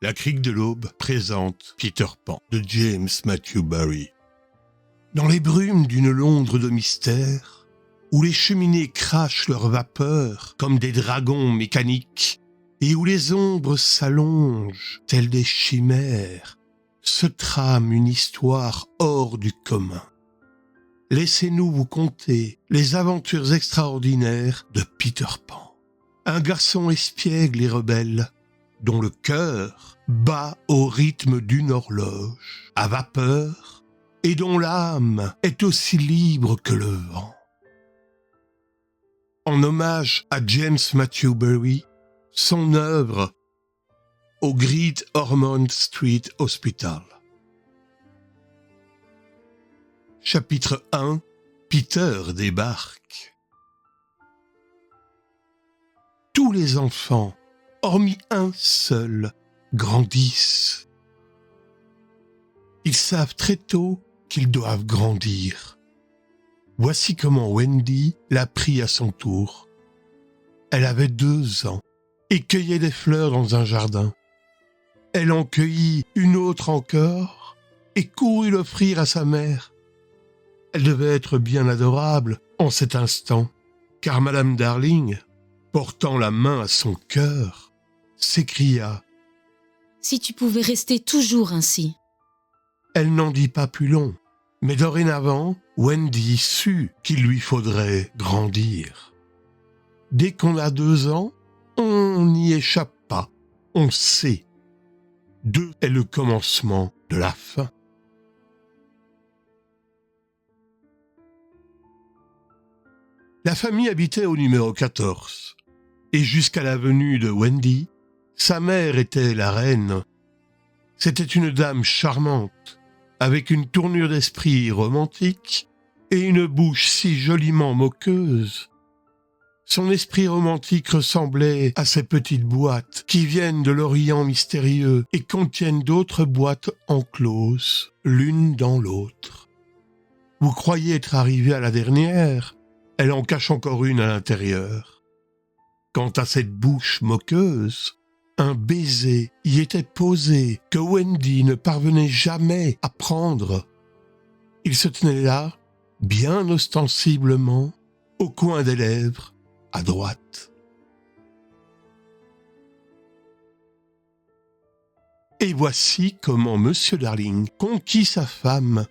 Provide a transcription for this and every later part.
La Crique de l'Aube présente Peter Pan de James Matthew Barrie. Dans les brumes d'une Londres de mystère, où les cheminées crachent leur vapeur comme des dragons mécaniques, et où les ombres s'allongent telles des chimères, se trame une histoire hors du commun. Laissez-nous vous conter les aventures extraordinaires de Peter Pan, un garçon espiègle et rebelle, dont le cœur bat au rythme d'une horloge à vapeur et dont l'âme est aussi libre que le vent. En hommage à James Matthew Barrie, son œuvre au Great Ormond Street Hospital. Chapitre 1. Peter débarque. Tous les enfants, hormis un seul, grandissent. Ils savent très tôt qu'ils doivent grandir. Voici comment Wendy l'a pris à son tour. Elle avait 2 ans et cueillait des fleurs dans un jardin. Elle en cueillit une autre encore et courut l'offrir à sa mère. Elle devait être bien adorable en cet instant, car Madame Darling, portant la main à son cœur, s'écria « Si tu pouvais rester toujours ainsi !» Elle n'en dit pas plus long, mais dorénavant, Wendy sut qu'il lui faudrait grandir. Dès qu'on a 2 ans, on n'y échappe pas, on sait. 2 est le commencement de la fin. La famille habitait au numéro 14, et jusqu'à la venue de Wendy, sa mère était la reine. C'était une dame charmante, avec une tournure d'esprit romantique et une bouche si joliment moqueuse. Son esprit romantique ressemblait à ces petites boîtes qui viennent de l'Orient mystérieux et contiennent d'autres boîtes encloses, l'une dans l'autre. Vous croyez être arrivé à la dernière, elle en cache encore une à l'intérieur. Quant à cette bouche moqueuse, un baiser y était posé que Wendy ne parvenait jamais à prendre. Il se tenait là, bien ostensiblement, au coin des lèvres, à droite. Et voici comment Monsieur Darling conquit sa femme.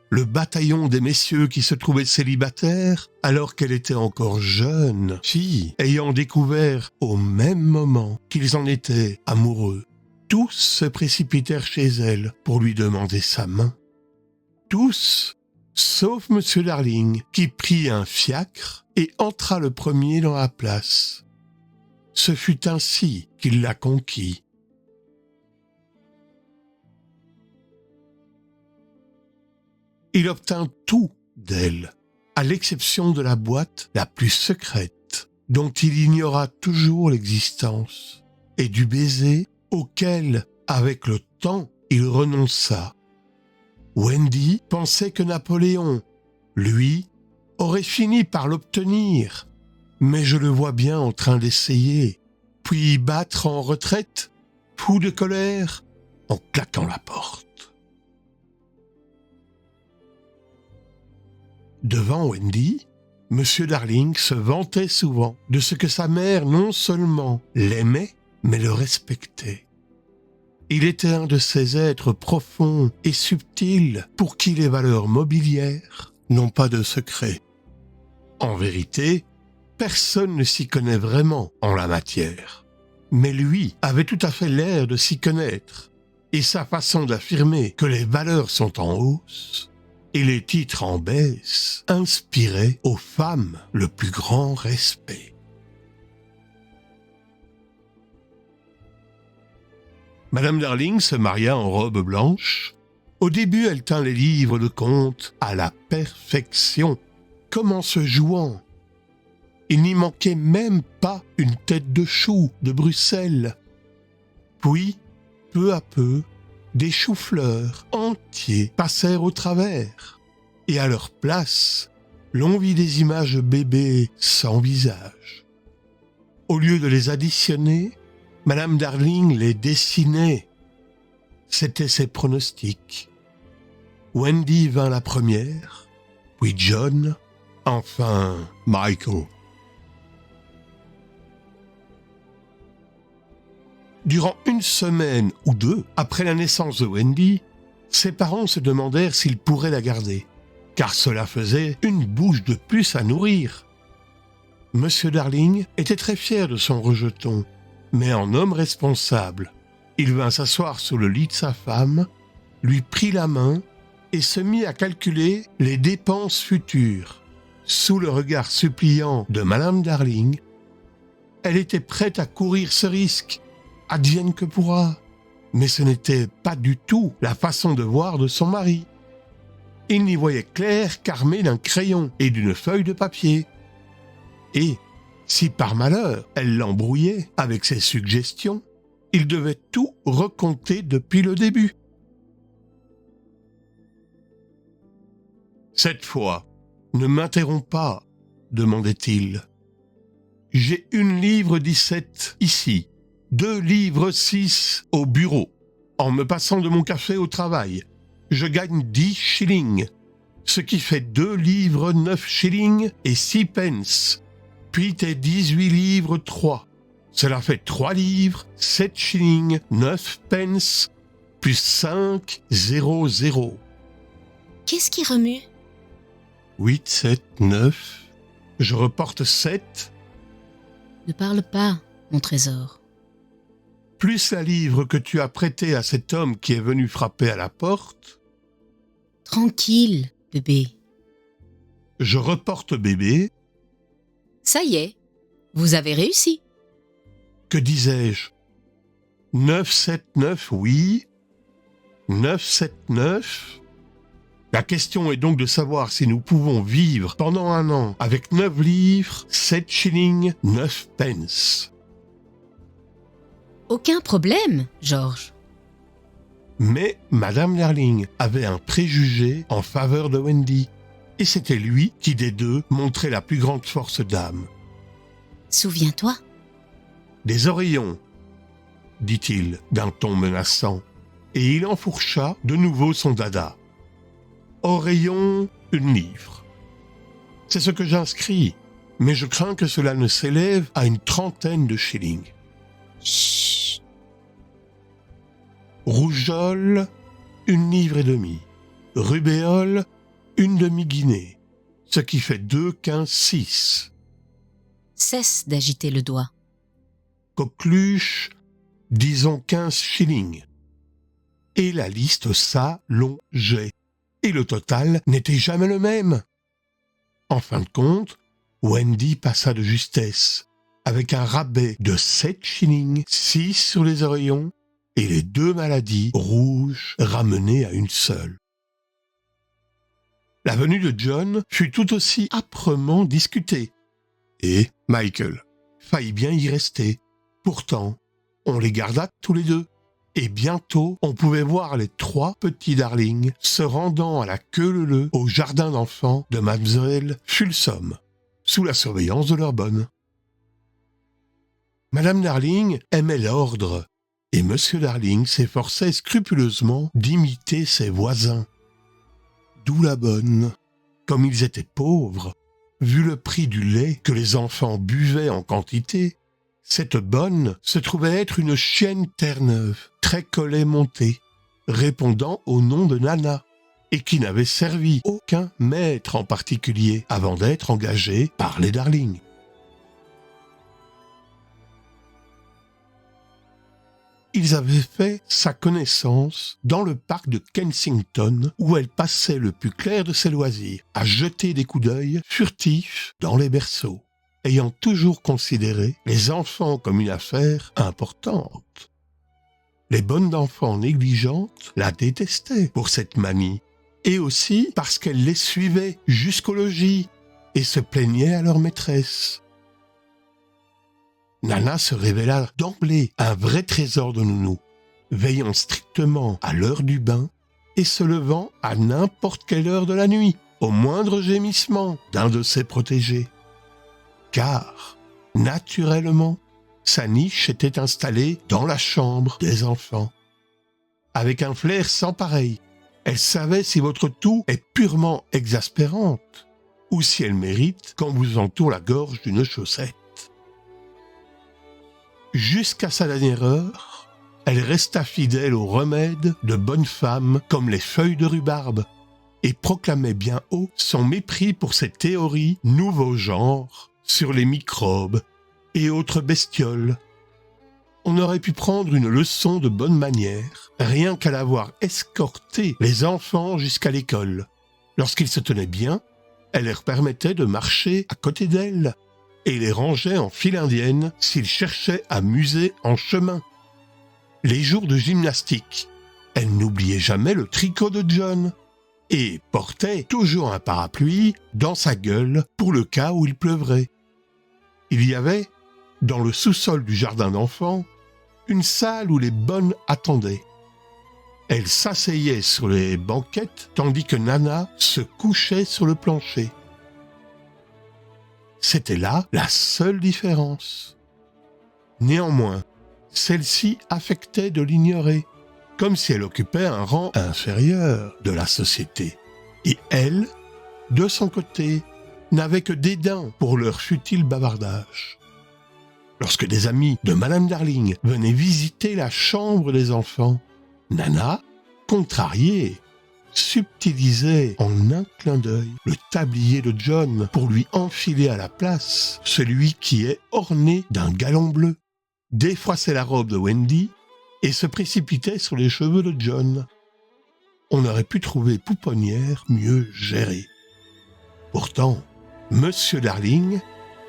Le bataillon des messieurs qui se trouvaient célibataires alors qu'elle était encore jeune fille, ayant découvert au même moment qu'ils en étaient amoureux, tous se précipitèrent chez elle pour lui demander sa main. Tous, sauf Monsieur Darling, qui prit un fiacre et entra le premier dans la place. Ce fut ainsi qu'il la conquit. Il obtint tout d'elle, à l'exception de la boîte la plus secrète, dont il ignora toujours l'existence, et du baiser auquel, avec le temps, il renonça. Wendy pensait que Napoléon, lui, aurait fini par l'obtenir, mais je le vois bien en train d'essayer, puis battre en retraite, fou de colère, en claquant la porte. Devant Wendy, Monsieur Darling se vantait souvent de ce que sa mère non seulement l'aimait, mais le respectait. Il était un de ces êtres profonds et subtils pour qui les valeurs mobilières n'ont pas de secret. En vérité, personne ne s'y connaît vraiment en la matière. Mais lui avait tout à fait l'air de s'y connaître, et sa façon d'affirmer que les valeurs sont en hausse et les titres en baisse inspirait aux femmes le plus grand respect. Madame Darling se maria en robe blanche. Au début, elle tint les livres de contes à la perfection, comme en se jouant. Il n'y manquait même pas une tête de chou de Bruxelles. Puis, peu à peu, des choux-fleurs entiers passèrent au travers, et à leur place, l'on vit des images bébés sans visage. Au lieu de les additionner, Madame Darling les dessinait. C'étaient ses pronostics. Wendy vint la première, puis John, enfin Michael. Durant une semaine ou deux après la naissance de Wendy, ses parents se demandèrent s'ils pourraient la garder, car cela faisait une bouche de plus à nourrir. Monsieur Darling était très fier de son rejeton, mais en homme responsable, il vint s'asseoir sous le lit de sa femme, lui prit la main et se mit à calculer les dépenses futures. Sous le regard suppliant de Madame Darling, elle était prête à courir ce risque, advienne que pourra. Mais ce n'était pas du tout la façon de voir de son mari. Il n'y voyait clair qu'armé d'un crayon et d'une feuille de papier. Et, si par malheur elle l'embrouillait avec ses suggestions, il devait tout recompter depuis le début. Cette fois, ne m'interromps pas, demandait-il. J'ai 1 livre 17 ici, 2 livres 6 au bureau. En me passant de mon café au travail, je gagne 10 shillings, ce qui fait 2 livres 9 shillings et 6 pence. Puis tes 18 livres 3. Cela fait 3 livres, 7 shillings, 9 pence, plus 5, 0, 0. Qu'est-ce qui remue? 8, 7, 9. Je reporte 7. Ne parle pas, mon trésor. Plus la livre que tu as prêtée à cet homme qui est venu frapper à la porte. Tranquille, bébé. Je reporte bébé. Ça y est, vous avez réussi. Que disais-je? 9, 7, 9, oui. 9, 7, 9. La question est donc de savoir si nous pouvons vivre pendant 1 an avec 9 livres, 7 shillings, 9 pence. Aucun problème, George. Mais Madame Darling avait un préjugé en faveur de Wendy, et c'était lui qui des deux montrait la plus grande force d'âme. Souviens-toi. Des oreillons, dit-il d'un ton menaçant, et il enfourcha de nouveau son dada. Oreillons, 1 livre. C'est ce que j'inscris, mais je crains que cela ne s'élève à une 30aine de shillings. Chut. Rougeole, 1 livre et demi. Rubéole, 1 demi-guinée, ce qui fait 2, 15, 6. Cesse d'agiter le doigt. Coqueluche, disons 15 shillings. Et la liste s'allongeait, et le total n'était jamais le même. En fin de compte, Wendy passa de justesse, avec un rabais de 7 shillings, 6 sur les oreillons, et les 2 maladies rouges ramenées à une seule. La venue de John fut tout aussi âprement discutée, et Michael faillit bien y rester. Pourtant, on les garda tous les deux, et bientôt on pouvait voir les 3 petits Darling se rendant à la queue leu-leu au jardin d'enfants de Mademoiselle Fulsom, sous la surveillance de leur bonne. Madame Darling aimait l'ordre, et Monsieur Darling s'efforçait scrupuleusement d'imiter ses voisins. D'où la bonne, comme ils étaient pauvres, vu le prix du lait que les enfants buvaient en quantité, cette bonne se trouvait être une chienne Terre-Neuve, très collet montée, répondant au nom de Nana, et qui n'avait servi aucun maître en particulier avant d'être engagée par les Darling. Ils avaient fait sa connaissance dans le parc de Kensington, où elle passait le plus clair de ses loisirs à jeter des coups d'œil furtifs dans les berceaux, ayant toujours considéré les enfants comme une affaire importante. Les bonnes d'enfants négligentes la détestaient pour cette manie, et aussi parce qu'elle les suivait jusqu'au logis et se plaignait à leur maîtresse. Nana se révéla d'emblée un vrai trésor de nounou, veillant strictement à l'heure du bain et se levant à n'importe quelle heure de la nuit, au moindre gémissement d'un de ses protégés. Car, naturellement, sa niche était installée dans la chambre des enfants. Avec un flair sans pareil, elle savait si votre toux est purement exaspérante ou si elle mérite qu'on vous entoure la gorge d'une chaussette. Jusqu'à sa dernière heure, elle resta fidèle aux remèdes de bonne femme comme les feuilles de rhubarbe et proclamait bien haut son mépris pour ces théories nouveaux genres sur les microbes et autres bestioles. On aurait pu prendre une leçon de bonne manière rien qu'à l'avoir escorté les enfants jusqu'à l'école. Lorsqu'ils se tenaient bien, elle leur permettait de marcher à côté d'elle et les rangeait en file indienne s'ils cherchaient à muser en chemin. Les jours de gymnastique, elle n'oubliait jamais le tricot de John et portait toujours un parapluie dans sa gueule pour le cas où il pleuvrait. Il y avait, dans le sous-sol du jardin d'enfants, une salle où les bonnes attendaient. Elle s'asseyait sur les banquettes tandis que Nana se couchait sur le plancher. C'était là la seule différence. Néanmoins, celle-ci affectait de l'ignorer, comme si elle occupait un rang inférieur de la société. Et elle, de son côté, n'avait que dédain pour leur futile bavardage. Lorsque des amis de Madame Darling venaient visiter la chambre des enfants, Nana, contrariée, subtilisait en un clin d'œil le tablier de John pour lui enfiler à la place celui qui est orné d'un galon bleu, défroissait la robe de Wendy et se précipitait sur les cheveux de John. On aurait pu trouver pouponnière mieux gérée. Pourtant, Monsieur Darling,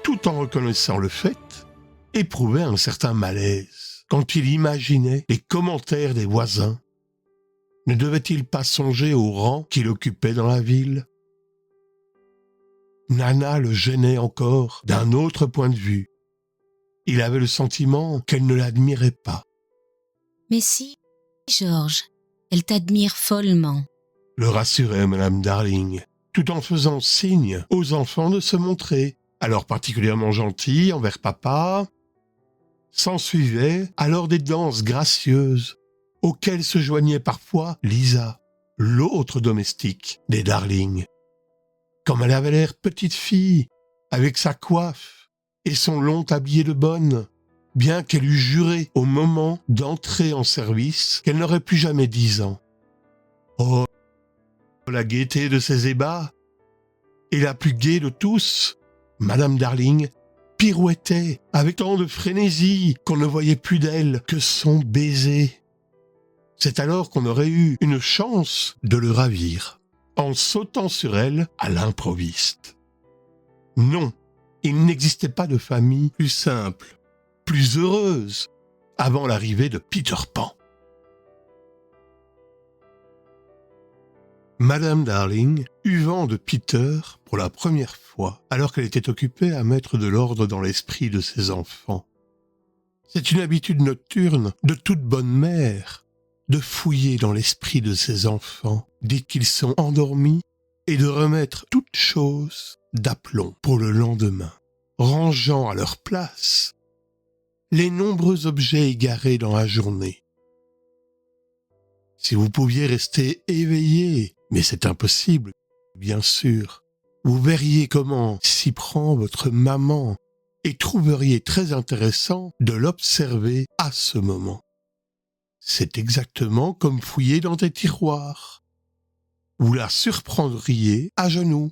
tout en reconnaissant le fait, éprouvait un certain malaise quand il imaginait les commentaires des voisins. Ne devait-il pas songer au rang qu'il occupait dans la ville ? Nana le gênait encore d'un autre point de vue. Il avait le sentiment qu'elle ne l'admirait pas. « Mais si, George, elle t'admire follement. » le rassurait Madame Darling, tout en faisant signe aux enfants de se montrer, alors particulièrement gentils envers papa. S'ensuivaient alors des danses gracieuses, auxquelles se joignait parfois Lisa, l'autre domestique des Darling. Comme elle avait l'air petite fille, avec sa coiffe et son long tablier de bonne, bien qu'elle eût juré au moment d'entrer en service qu'elle n'aurait plus jamais 10 ans. Oh, la gaieté de ses ébats! Et la plus gaie de tous, Madame Darling, pirouettait avec tant de frénésie qu'on ne voyait plus d'elle que son baiser. C'est alors qu'on aurait eu une chance de le ravir, en sautant sur elle à l'improviste. Non, il n'existait pas de famille plus simple, plus heureuse, avant l'arrivée de Peter Pan. Madame Darling eut vent de Peter pour la première fois, alors qu'elle était occupée à mettre de l'ordre dans l'esprit de ses enfants. C'est une habitude nocturne de toute bonne mère, de fouiller dans l'esprit de ses enfants dès qu'ils sont endormis et de remettre toute chose d'aplomb pour le lendemain, rangeant à leur place les nombreux objets égarés dans la journée. Si vous pouviez rester éveillé, mais c'est impossible, bien sûr, vous verriez comment s'y prend votre maman et trouveriez très intéressant de l'observer à ce moment. C'est exactement comme fouiller dans des tiroirs. Vous la surprendriez à genoux.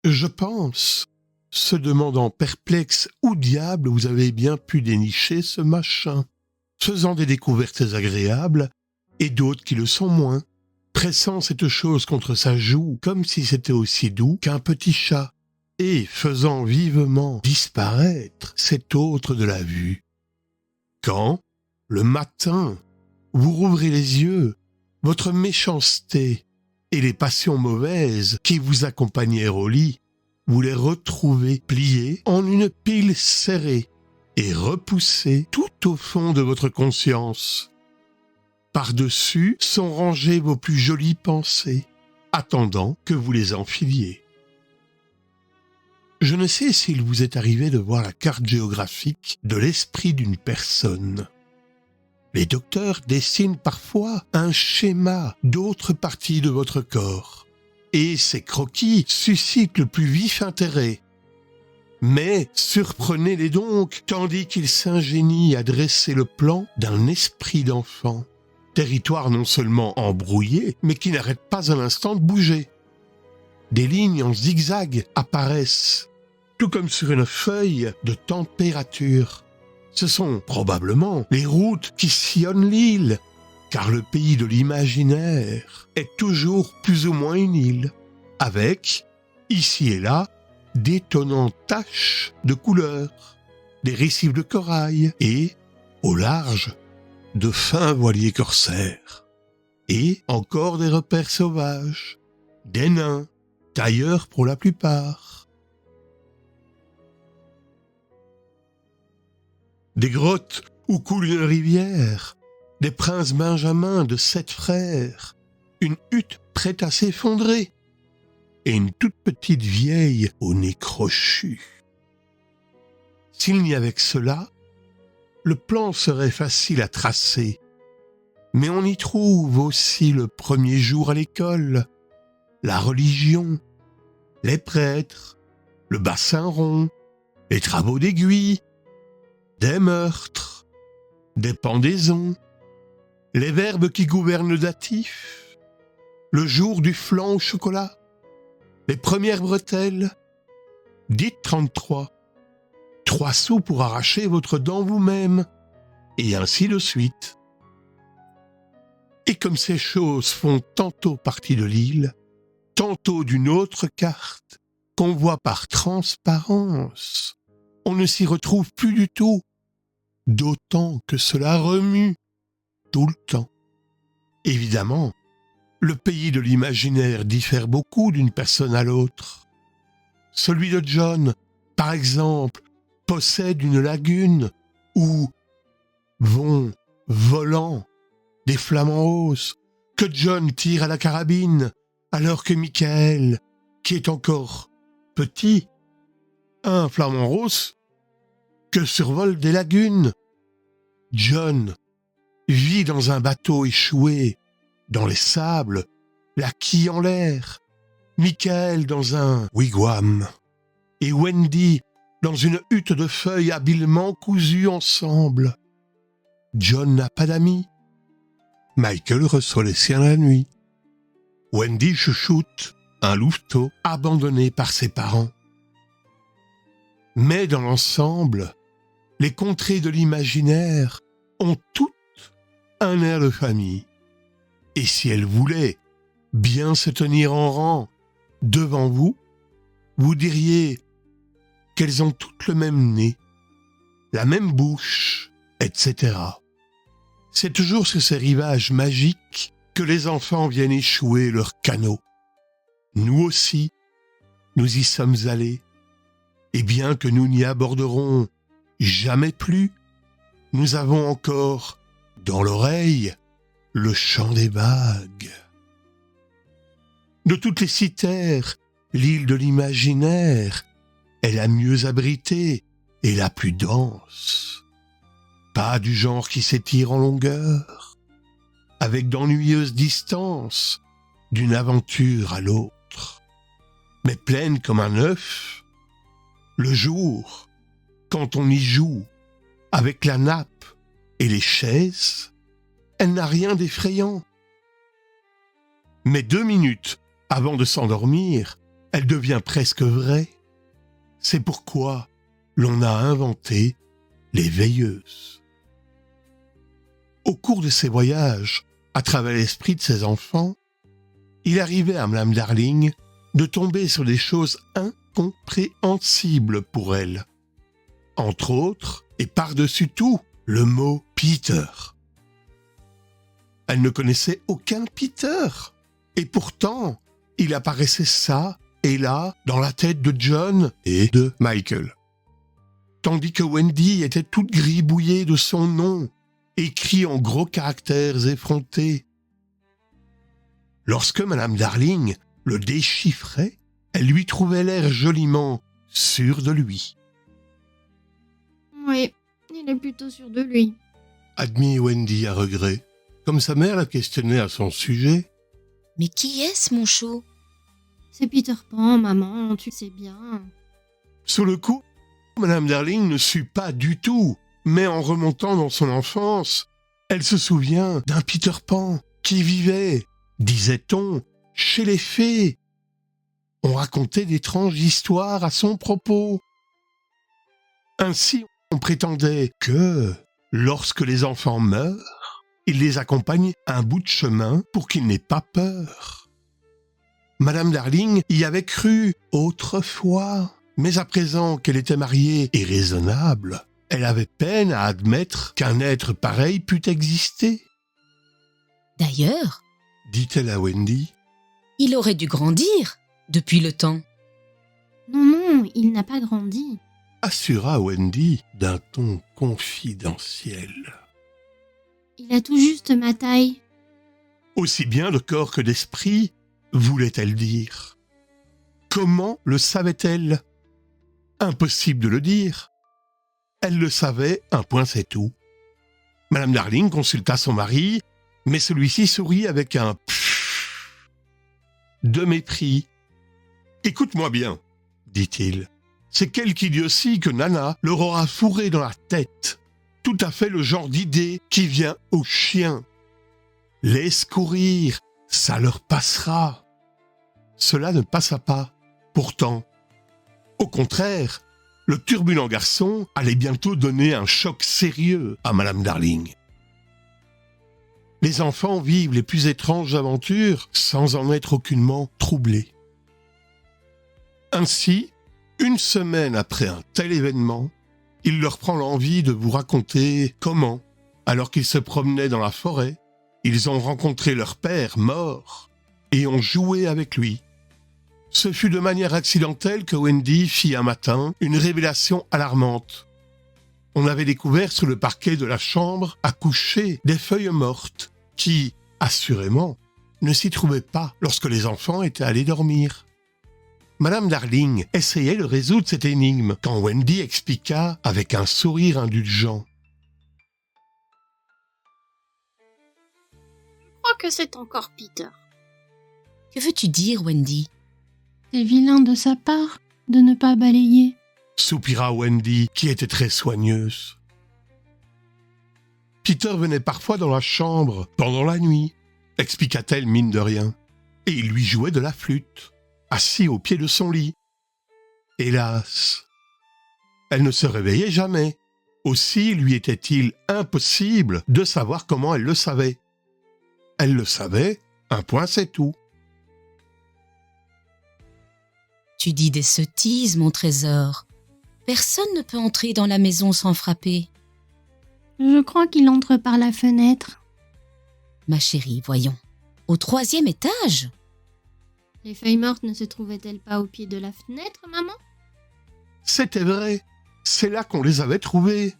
Je pense, se demandant perplexe où diable vous avez bien pu dénicher ce machin, faisant des découvertes agréables et d'autres qui le sont moins, pressant cette chose contre sa joue comme si c'était aussi doux qu'un petit chat, et faisant vivement disparaître cet autre de la vue. Quand, le matin, vous rouvrez les yeux, votre méchanceté et les passions mauvaises qui vous accompagnèrent au lit, vous les retrouvez pliées en une pile serrée et repoussées tout au fond de votre conscience. Par-dessus sont rangées vos plus jolies pensées, attendant que vous les enfiliez. Je ne sais s'il vous est arrivé de voir la carte géographique de l'esprit d'une personne. Les docteurs dessinent parfois un schéma d'autres parties de votre corps, et ces croquis suscitent le plus vif intérêt. Mais surprenez-les donc, tandis qu'ils s'ingénient à dresser le plan d'un esprit d'enfant. Territoire non seulement embrouillé, mais qui n'arrête pas un instant de bouger. Des lignes en zigzag apparaissent, tout comme sur une feuille de température. Ce sont probablement les routes qui sillonnent l'île, car le pays de l'imaginaire est toujours plus ou moins une île, avec, ici et là, d'étonnantes taches de couleurs, des récifs de corail et, au large, de fins voiliers corsaires. Et encore des repères sauvages, des nains, tailleurs pour la plupart. Des grottes où coule une rivière, des princes benjamins de 7 frères, une hutte prête à s'effondrer, et une toute petite vieille au nez crochu. S'il n'y avait que cela, le plan serait facile à tracer, mais on y trouve aussi le premier jour à l'école, la religion, les prêtres, le bassin rond, les travaux d'aiguille, des meurtres, des pendaisons, les verbes qui gouvernent le datif, le jour du flan au chocolat, les premières bretelles, dites 33, 3 sous pour arracher votre dent vous-même, et ainsi de suite. Et comme ces choses font tantôt partie de l'île, tantôt d'une autre carte, qu'on voit par transparence, on ne s'y retrouve plus du tout, d'autant que cela remue tout le temps. Évidemment, le pays de l'imaginaire diffère beaucoup d'une personne à l'autre. Celui de John, par exemple, possède une lagune où vont, volant, des flamants roses que John tire à la carabine, alors que Michael, qui est encore petit, a un flamant rose que survolent des lagunes. John vit dans un bateau échoué, dans les sables, la quille en l'air. Michael dans un wigwam. Et Wendy dans une hutte de feuilles habilement cousues ensemble. John n'a pas d'amis. Michael reçoit les siens la nuit. Wendy chouchoute un louveteau abandonné par ses parents. Mais dans l'ensemble, les contrées de l'imaginaire ont toutes un air de famille. Et si elles voulaient bien se tenir en rang devant vous, vous diriez qu'elles ont toutes le même nez, la même bouche, etc. C'est toujours sur ces rivages magiques que les enfants viennent échouer leurs canots. Nous aussi, nous y sommes allés, et bien que nous n'y aborderons jamais plus, nous avons encore dans l'oreille le chant des vagues. De toutes les citerres, l'île de l'imaginaire est la mieux abritée et la plus dense. Pas du genre qui s'étire en longueur, avec d'ennuyeuses distances d'une aventure à l'autre, mais pleine comme un œuf. Le jour, quand on y joue, avec la nappe et les chaises, elle n'a rien d'effrayant. Mais 2 minutes avant de s'endormir, elle devient presque vraie. C'est pourquoi l'on a inventé les veilleuses. Au cours de ses voyages, à travers l'esprit de ses enfants, il arrivait à Madame Darling de tomber sur des choses incompréhensibles pour elle. Entre autres, et par-dessus tout, le mot « Peter ». Elle ne connaissait aucun Peter, et pourtant, il apparaissait ça et là dans la tête de John et de Michael. Tandis que Wendy était toute gribouillée de son nom, écrit en gros caractères effrontés. Lorsque Madame Darling le déchiffrait, elle lui trouvait l'air joliment sûr de lui. Oui, il est plutôt sûr de lui. Admit Wendy à regret. Comme sa mère la questionnait à son sujet, Mais qui est-ce, mon chou? C'est Peter Pan, maman, tu sais bien. sur le coup, Madame Darling ne sut pas du tout, mais en remontant dans son enfance, elle se souvient d'un Peter Pan qui vivait, disait-on, chez les fées. On racontait d'étranges histoires à son propos. Ainsi, on prétendait que, lorsque les enfants meurent, il les accompagne un bout de chemin pour qu'ils n'aient pas peur. Madame Darling y avait cru autrefois, mais à présent qu'elle était mariée et raisonnable, elle avait peine à admettre qu'un être pareil pût exister. D'ailleurs, Dit-elle à Wendy. il aurait dû grandir depuis le temps. Non, il n'a pas grandi. Assura Wendy d'un ton confidentiel. Il a tout juste ma taille. Aussi bien de corps que d'esprit, voulait-elle dire. Comment le savait-elle? Impossible de le dire. Elle le savait, un point c'est tout. Madame Darling consulta son mari, mais celui-ci sourit avec un pfff de mépris. « Écoute-moi bien, dit-il. C'est quelque idiotie que Nana leur aura fourré dans la tête. Tout à fait le genre d'idée qui vient aux chiens. Laisse courir, ça leur passera. » Cela ne passa pas. Pourtant, au contraire, le turbulent garçon allait bientôt donner un choc sérieux à Madame Darling. Les enfants vivent les plus étranges aventures sans en être aucunement troublés. Ainsi, une semaine après un tel événement, il leur prend l'envie de vous raconter comment, alors qu'ils se promenaient dans la forêt, ils ont rencontré leur père mort et ont joué avec lui. Ce fut de manière accidentelle que Wendy fit un matin une révélation alarmante. On avait découvert sous le parquet de la chambre à coucher des feuilles mortes qui, assurément, ne s'y trouvaient pas lorsque les enfants étaient allés dormir. Madame Darling essayait de résoudre cette énigme quand Wendy expliqua avec un sourire indulgent. Je crois que c'est encore Peter. Que veux-tu dire, Wendy? C'est vilain de sa part de ne pas balayer. Soupira Wendy, qui était très soigneuse. Peter venait parfois dans la chambre, pendant la nuit, expliqua-t-elle mine de rien, et il lui jouait de la flûte, assis au pied de son lit. Hélas, elle ne se réveillait jamais. Aussi lui était-il impossible de savoir comment elle le savait. Elle le savait, un point c'est tout. Tu dis des sottises, mon trésor. Personne ne peut entrer dans la maison sans frapper. Je crois qu'il entre par la fenêtre. Ma chérie, voyons. Au 3e étage? Les feuilles mortes ne se trouvaient-elles pas au pied de la fenêtre, maman? C'était vrai, c'est là qu'on les avait trouvées.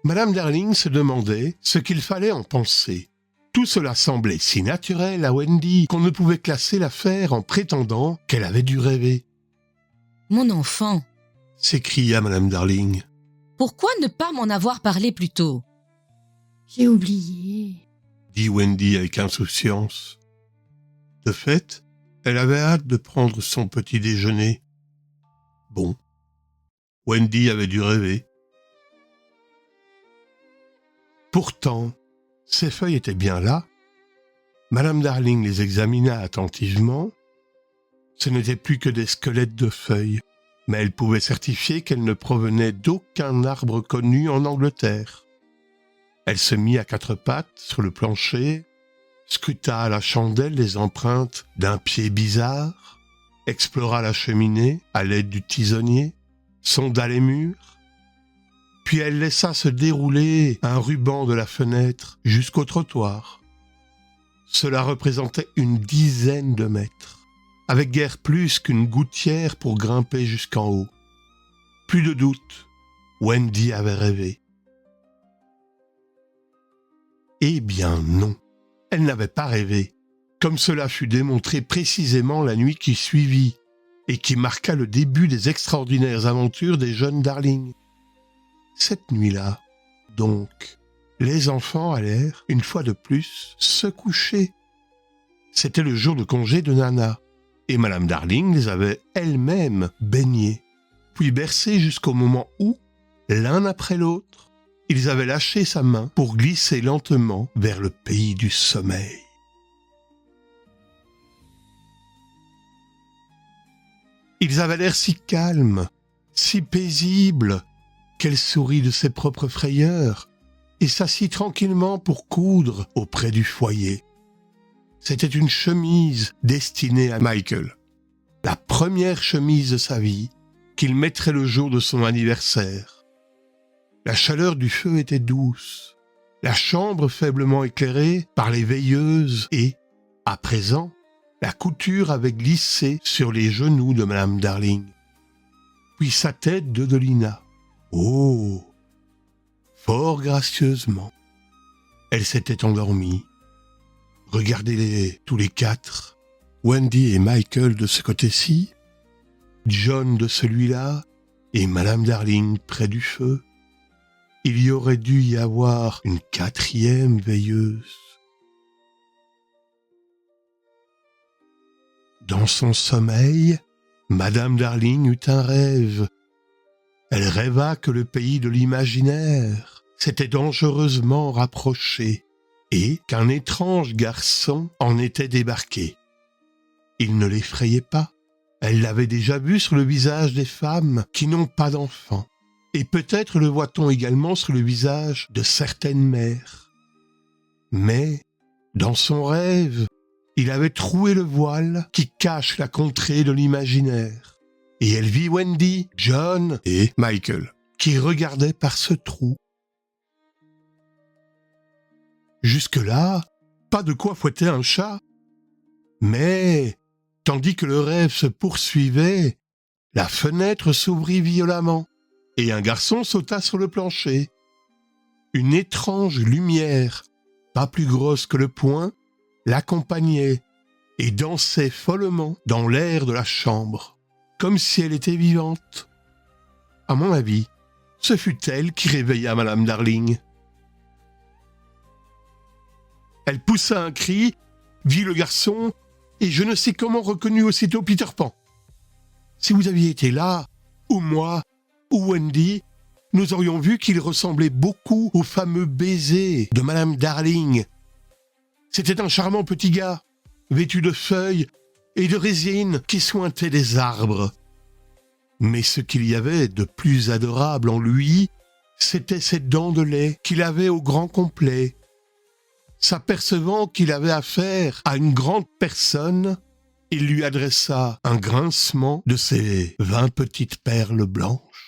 Madame Darling se demandait ce qu'il fallait en penser. Tout cela semblait si naturel à Wendy qu'on ne pouvait classer l'affaire en prétendant qu'elle avait dû rêver. Mon enfant, S'écria Madame Darling. pourquoi ne pas m'en avoir parlé plus tôt? J'ai oublié. Dit Wendy avec insouciance. De fait, elle avait hâte de prendre son petit déjeuner. Bon, Wendy avait dû rêver. Pourtant, ces feuilles étaient bien là. Madame Darling les examina attentivement. Ce n'étaient plus que des squelettes de feuilles, mais elle pouvait certifier qu'elles ne provenaient d'aucun arbre connu en Angleterre. Elle se mit à quatre pattes sur le plancher, scruta à la chandelle les empreintes d'un pied bizarre, explora la cheminée à l'aide du tisonnier, sonda les murs, puis elle laissa se dérouler un ruban de la fenêtre jusqu'au trottoir. Cela représentait une dizaine de mètres, avec guère plus qu'une gouttière pour grimper jusqu'en haut. Plus de doute, Wendy avait rêvé. Eh bien non, elle n'avait pas rêvé, comme cela fut démontré précisément la nuit qui suivit, et qui marqua le début des extraordinaires aventures des jeunes Darling. Cette nuit-là, donc, les enfants allèrent, une fois de plus, se coucher. C'était le jour de congé de Nana, et Madame Darling les avait elle-même baignés, puis bercés jusqu'au moment où, l'un après l'autre, ils avaient lâché sa main pour glisser lentement vers le pays du sommeil. Ils avaient l'air si calmes, si paisibles, qu'elle sourit de ses propres frayeurs et s'assit tranquillement pour coudre auprès du foyer. C'était une chemise destinée à Michael, la première chemise de sa vie qu'il mettrait le jour de son anniversaire. La chaleur du feu était douce, la chambre faiblement éclairée par les veilleuses et, à présent, la couture avait glissé sur les genoux de Madame Darling. Puis sa tête dodelina. Oh! Fort gracieusement. Elle s'était endormie. Regardez-les tous les quatre, Wendy et Michael de ce côté-ci, John de celui-là, et Madame Darling près du feu. Il y aurait dû y avoir une quatrième veilleuse. Dans son sommeil, Madame Darling eut un rêve. Elle rêva que le pays de l'imaginaire s'était dangereusement rapproché et qu'un étrange garçon en était débarqué. Il ne l'effrayait pas. Elle l'avait déjà vu sur le visage des femmes qui n'ont pas d'enfants. Et peut-être le voit-on également sur le visage de certaines mères. Mais, dans son rêve, il avait troué le voile qui cache la contrée de l'imaginaire. Et elle vit Wendy, John et Michael, qui regardaient par ce trou. Jusque-là, pas de quoi fouetter un chat. Mais, tandis que le rêve se poursuivait, la fenêtre s'ouvrit violemment et un garçon sauta sur le plancher. Une étrange lumière, pas plus grosse que le poing, l'accompagnait et dansait follement dans l'air de la chambre, comme si elle était vivante. À mon avis, ce fut elle qui réveilla Madame Darling. Elle poussa un cri, vit le garçon, et je ne sais comment reconnut aussitôt Peter Pan. Si vous aviez été là, ou moi, ou Wendy, nous aurions vu qu'il ressemblait beaucoup au fameux baiser de Madame Darling. C'était un charmant petit gars, vêtu de feuilles et de résine qui sointait des arbres. Mais ce qu'il y avait de plus adorable en lui, c'était ses dents de lait qu'il avait au grand complet. S'apercevant qu'il avait affaire à une grande personne, il lui adressa un grincement de ses 20 petites perles blanches.